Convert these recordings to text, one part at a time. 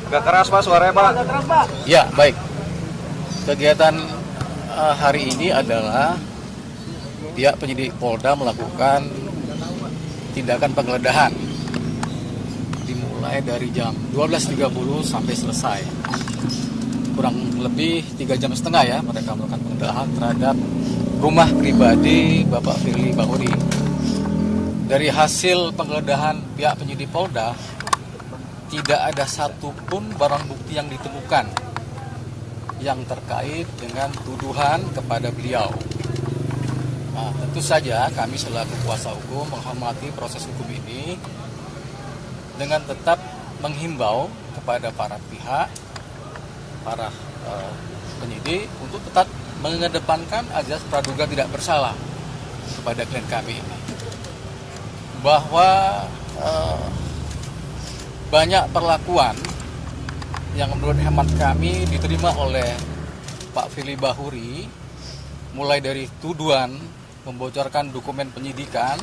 Gak keras Pak suaranya Pak. Ya, baik. Kegiatan hari ini adalah pihak penyidik Polda melakukan tindakan penggeledahan dimulai dari jam 12.30 sampai selesai. Kurang lebih 3,5 jam ya mereka melakukan penggeledahan terhadap rumah pribadi Bapak Firly Bahuri. Dari hasil penggeledahan pihak penyidik Polda, tidak ada satupun barang bukti yang ditemukan yang terkait dengan tuduhan kepada beliau. Nah, tentu saja kami selaku kuasa hukum menghormati proses hukum ini dengan tetap menghimbau kepada para pihak, para penyidik untuk tetap mengedepankan azas praduga tidak bersalah kepada klien kami ini. Bahwa banyak perlakuan yang menurut hemat kami diterima oleh Pak Firly Bahuri, mulai dari tuduhan membocorkan dokumen penyidikan,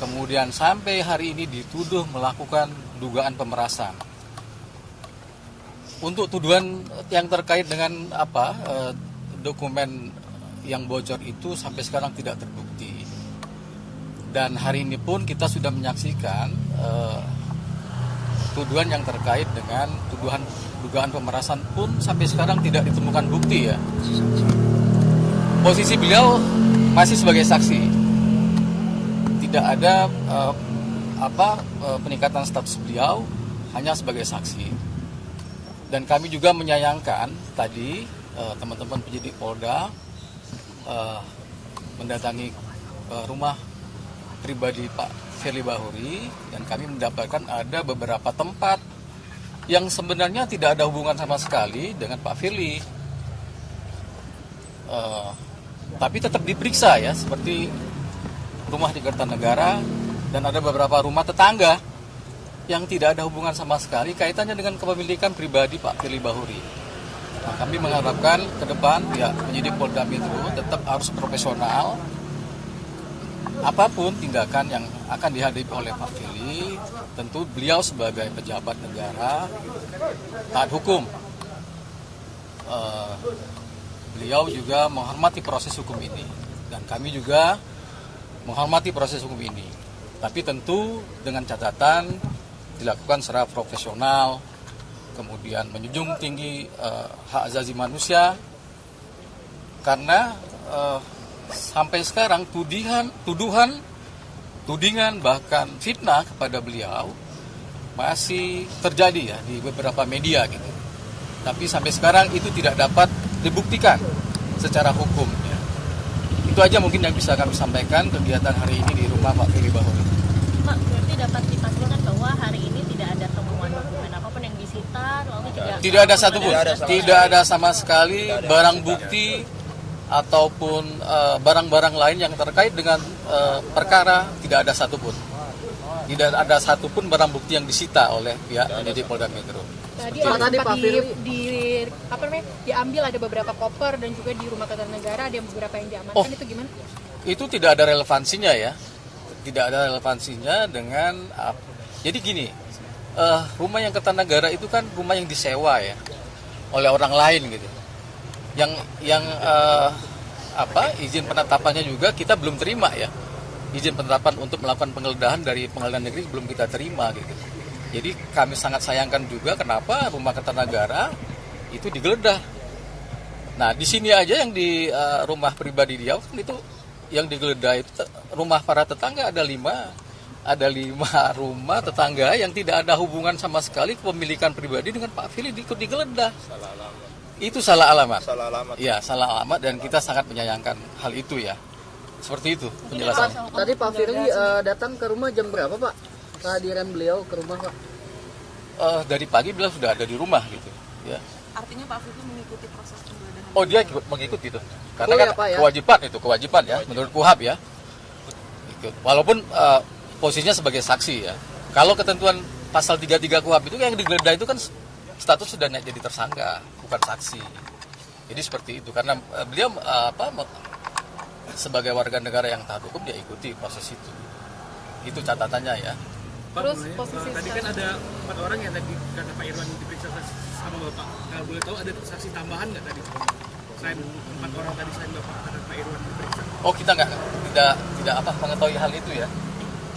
kemudian sampai hari ini dituduh melakukan dugaan pemerasan. Untuk tuduhan yang terkait dengan dokumen yang bocor itu sampai sekarang tidak terbukti. Dan hari ini pun kita sudah menyaksikan tuduhan yang terkait dengan tuduhan dugaan pemerasan pun sampai sekarang tidak ditemukan bukti ya. Posisi beliau masih sebagai saksi. Tidak ada peningkatan status beliau, hanya sebagai saksi. Dan kami juga menyayangkan tadi teman-teman penyidik Polda mendatangi rumah pribadi Pak Firly Bahuri, dan kami mendapatkan ada beberapa tempat yang sebenarnya tidak ada hubungan sama sekali dengan Pak Firly, tapi tetap diperiksa ya, seperti rumah di Kertanegara dan ada beberapa rumah tetangga yang tidak ada hubungan sama sekali kaitannya dengan kepemilikan pribadi Pak Firly Bahuri. Nah, kami mengharapkan ke depan ya penyidik Polda Metro tetap harus profesional. Apapun tindakan yang akan dihadapi oleh Pak Firly, tentu beliau sebagai pejabat negara taat hukum. Beliau juga menghormati proses hukum ini, dan kami juga menghormati proses hukum ini. Tapi tentu dengan catatan dilakukan secara profesional, kemudian menjunjung tinggi hak asasi manusia, karena sampai sekarang tudingan bahkan fitnah kepada beliau masih terjadi ya di beberapa media gitu. Tapi sampai sekarang itu tidak dapat dibuktikan secara hukum ya. Itu aja mungkin yang bisa kami sampaikan kegiatan hari ini di rumah Pak Firly Bahuri. Pak, berarti dapat dipastikan bahwa hari ini tidak ada temuan dokumen apapun yang disita, lalu tidak ada satupun, tidak ada sama sekali barang bukti ataupun barang-barang lain yang terkait dengan perkara, tidak ada satupun. Tidak ada satupun barang bukti yang disita oleh pihak penyidik Polda Metro. Tadi Pak Firly diambil ada beberapa koper, dan juga di rumah Kertanegara ada yang beberapa yang diamankan. Itu gimana? Itu tidak ada relevansinya ya. Tidak ada relevansinya dengan jadi gini, rumah yang Kertanegara itu kan rumah yang disewa ya oleh orang lain gitu. Yang izin penetapannya juga kita belum terima ya. Izin penetapan untuk melakukan penggeledahan dari Pengadilan Negeri belum kita terima gitu. Jadi kami sangat sayangkan juga kenapa rumah Kertanegara itu digeledah. Nah, di sini aja yang di rumah pribadi dia kan itu yang digeledah itu rumah para tetangga ada 5 rumah tetangga yang tidak ada hubungan sama sekali kepemilikan pribadi dengan Pak Firly ikut digeledah. Itu salah alamat. Ya, salah alamat, dan kita sangat menyayangkan hal itu ya. Seperti itu penjelasannya. Tadi Pak Firly datang ke rumah jam berapa Pak? Kehadiran beliau ke rumah Pak? Dari pagi beliau sudah ada di rumah gitu. Ya. artinya Pak Firly mengikuti proses penggeledahan? Oh, dia mengikuti itu. Karena kan kewajiban ya, menurut KUHAP ya. Ikut. Walaupun posisinya sebagai saksi ya. Kalau ketentuan pasal 33 KUHAP itu yang digeledah itu kan status sudah naik jadi tersangka, bukan saksi. Jadi seperti itu, karena beliau sebagai warga negara yang taat hukum dia ikuti proses itu. Itu catatannya ya. Terus posisi tadi kan ada 4 orang yang tadi kata Pak Irwan diperiksa sama Bapak. Kalau boleh tahu ada saksi tambahan nggak tadi? Selain 4 orang tadi selain Bapak kata Pak Irwan diperiksa. Oh, kita tidak mengetahui hal itu ya.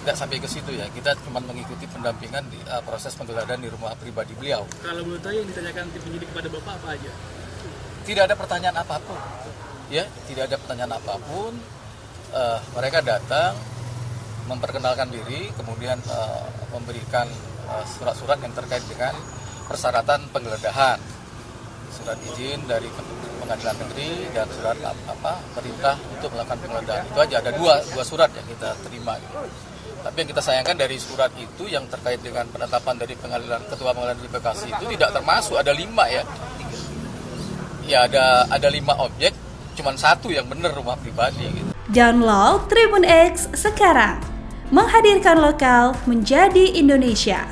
Tidak sampai ke situ ya. Kita cuma mengikuti pendampingan di proses penggeledahan di rumah pribadi beliau. Kalau boleh tahu yang ditanyakan tim penyidik kepada Bapak apa aja? Tidak ada pertanyaan apapun. Ya, tidak ada pertanyaan apapun. Mereka datang memperkenalkan diri, kemudian memberikan surat-surat yang terkait dengan persyaratan penggeledahan, surat izin dari pengadilan negeri dan surat perintah untuk melakukan penggeledahan. Itu aja, ada dua surat yang kita terima. Gitu. Tapi yang kita sayangkan dari surat itu yang terkait dengan penetapan dari ketua pengadilan negeri Bekasi itu tidak termasuk, ada 5 ya. Ya ada 5 objek, cuman 1 yang benar rumah pribadi. Gitu. Download Tribun X sekarang, menghadirkan lokal menjadi Indonesia.